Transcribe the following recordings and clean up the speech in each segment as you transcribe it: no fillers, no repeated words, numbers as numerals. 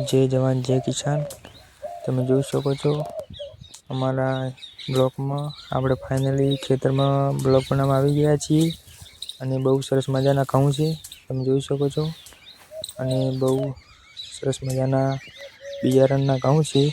जय जवान जय किसान। તમે જોઈ શકો છો અમારા બ્લોકમાં આપણે ફાઇનલી ખેતરમાં બ્લોક બનાવવા આવી ગયા છીએ અને બહુ સરસ મજાના ઘઉં છે તમે જોઈ શકો છો અને બહુ સરસ મજાના બિયારણના ઘઉં છે।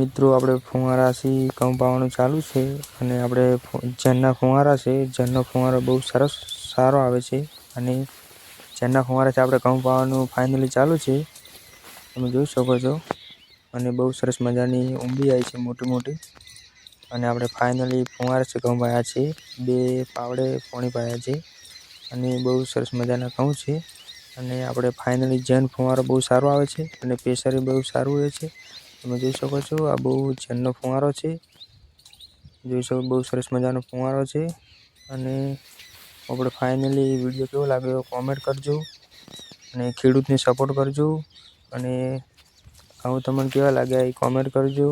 મિત્રો આપણે ફુવારાથી ઘઉં પાવાનું ચાલુ છે અને આપણે ઝરના ફુવારા છે। ઝરનો ફુવારો બહુ સારો આવે છે અને ઝરના ફુવારાથી આપણે ઘઉં પાવાનું ફાઇનલી ચાલુ છે તમે જોઈ શકો છો અને બહુ સરસ મજાની ઊંબી આવી છે મોટી મોટી અને આપણે ફાઇનલી ફુવારાથી ઘઉં પાયા છે। 2 પાવડે પાણી પાયા છે અને બહુ સરસ મજાના ઘઉં છે અને આપણે ફાઇનલી ઝેન ફુવારો બહુ સારો આવે છે અને પ્રેશર બહુ સારું રહે છે। તમે જોઈ શકો છો આ બહુ ઝરનો ફુવારો છે જોઈ શકો બહુ સરસ મજાનો ફુવારો છે અને આપણે ફાઇનલી વિડીયો કેવો લાગ્યો કોમેન્ટ કરજો અને ખેડૂતને સપોર્ટ કરજો અને ઘઉં તમને કેવા લાગ્યા એ કોમેન્ટ કરજો।